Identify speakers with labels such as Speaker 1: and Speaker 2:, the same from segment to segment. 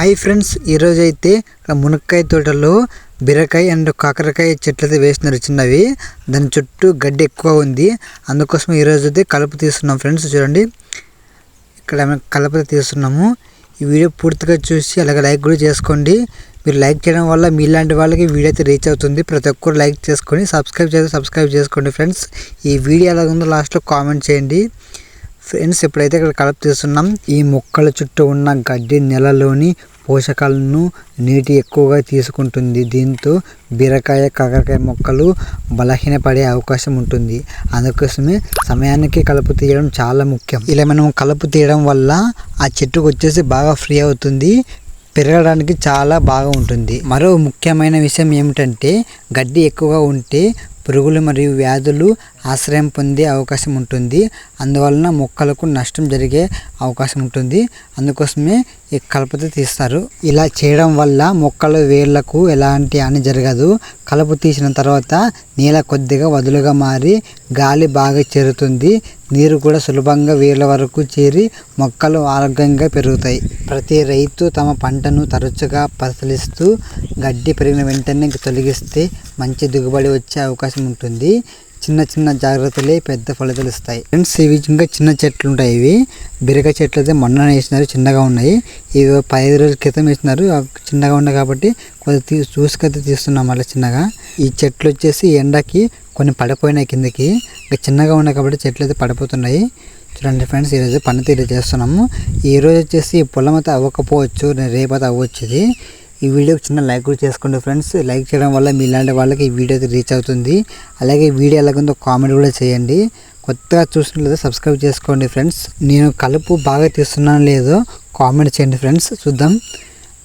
Speaker 1: Hi friends, ఈరోజు అయితే మునక్కాయ తోటలో బీరకాయ అండ్ కాకరకాయ చెట్లు అయితే వేసినారు చిన్నవి. దాని చుట్టూ గడ్డి ఎక్కువ ఉంది. అందుకోసం ఈరోజు అయితే కలుపు తీస్తున్నాం ఫ్రెండ్స్. చూడండి, ఇక్కడ కలుపు తీస్తున్నాము. ఈ వీడియో పూర్తిగా చూసి అలాగే లైక్ కూడా చేసుకోండి. మీరు లైక్ చేయడం వల్ల మీలాంటి వాళ్ళకి వీడియో అయితే రీచ్ అవుతుంది. ప్రతి ఒక్కరు లైక్ చేసుకొని సబ్స్క్రైబ్ చేసుకోండి ఫ్రెండ్స్. ఈ వీడియో ఎలా ఉందో లాస్ట్లో కామెంట్ చేయండి ఫ్రెండ్స్. ఎప్పుడైతే ఇక్కడ కలుపు తీస్తున్నాం, ఈ మొక్కల చుట్టూ ఉన్న గడ్డి నెలలోని పోషకాలను నీటి ఎక్కువగా తీసుకుంటుంది. దీంతో బీరకాయ కాకరకాయ మొక్కలు బలహీనపడే అవకాశం ఉంటుంది. అందుకోసమే సమయానికి కలుపు తీయడం చాలా ముఖ్యం. ఇలా మనం కలుపు తీయడం వల్ల ఆ చెట్టుకు వచ్చేసి బాగా ఫ్రీ అవుతుంది, పెరగడానికి చాలా బాగా ఉంటుంది. మరో ముఖ్యమైన విషయం ఏమిటంటే, గడ్డి ఎక్కువగా ఉంటే పురుగులు మరియు వ్యాధులు ఆశ్రయం పొందే అవకాశం ఉంటుంది. అందువలన మొక్కలకు నష్టం జరిగే అవకాశం ఉంటుంది. అందుకోసమే ఈ కలుపు తీస్తారు. ఇలా చేయడం వల్ల మొక్కల వేర్లకు ఎలాంటి హాని జరగదు. కలుపు తీసిన తర్వాత నేల కొద్దిగా వదులుగా మారి గాలి బాగా చేరుతుంది. నీరు కూడా సులభంగా వేర్ల వరకు చేరి మొక్కలు ఆరోగ్యంగా పెరుగుతాయి. ప్రతి రైతు తమ పంటను తరచుగా పరిశీలిస్తూ గడ్డి పెరిగిన వెంటనే తొలగిస్తే మంచి దిగుబడి వచ్చే అవకాశం ఉంటుంది. చిన్న చిన్న జాగ్రత్తలే పెద్ద ఫలితాలు ఇస్తాయి ఫ్రెండ్స్. ఇవి ఇంకా చిన్న చెట్లు ఉంటాయి. ఇవి బీరకాయ చెట్లు అయితే మొన్న వేసినారు, చిన్నగా ఉన్నాయి. ఇవి 15 రోజుల క్రితం వేసినారు, చిన్నగా ఉన్నాయి కాబట్టి కొద్దిగా చూసుకైతే తీస్తున్నాం. అలా చిన్నగా ఈ చెట్లు వచ్చేసి ఎండకి కొన్ని పడిపోయినాయి కిందకి, ఇంకా చిన్నగా ఉన్నాయి కాబట్టి చెట్లు అయితే పడిపోతున్నాయి. చూడండి ఫ్రెండ్స్, ఈరోజు పనితీరు చేస్తున్నాము. ఈరోజు వచ్చేసి పొలం అయితే అవ్వకపోవచ్చు, రేపైతే అవ్వచ్చు. ఇది ఈ వీడియోకి చిన్న లైక్ కూడా చేసుకోండి ఫ్రెండ్స్. లైక్ చేయడం వల్ల మీలాంటి వాళ్ళకి ఈ వీడియో అయితే రీచ్ అవుతుంది. అలాగే వీడియో ఎలాగుందో కామెంట్ కూడా చేయండి. కొత్తగా చూసినట్లయితే సబ్స్క్రైబ్ చేసుకోండి ఫ్రెండ్స్. నేను కలుపు బాగా తీస్తున్నాను లేదో కామెంట్ చేయండి ఫ్రెండ్స్. చూద్దాం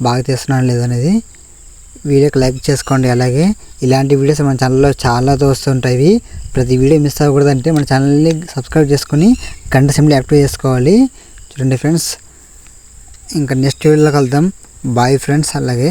Speaker 1: బాగా తీస్తున్నాను లేదో అనేది. వీడియోకి లైక్ చేసుకోండి. అలాగే ఇలాంటి వీడియోస్ మన ఛానల్లో చాలా వస్తుంటాయి. ప్రతి వీడియో మిస్ అవ్వకూడదంటే మన ఛానల్ని సబ్స్క్రైబ్ చేసుకొని గంట సింబల్ యాక్టివ్ చేసుకోవాలి. చూడండి ఫ్రెండ్స్, ఇంకా నెక్స్ట్ వీడియోలో కలుద్దాం. Bye friends. అలాగే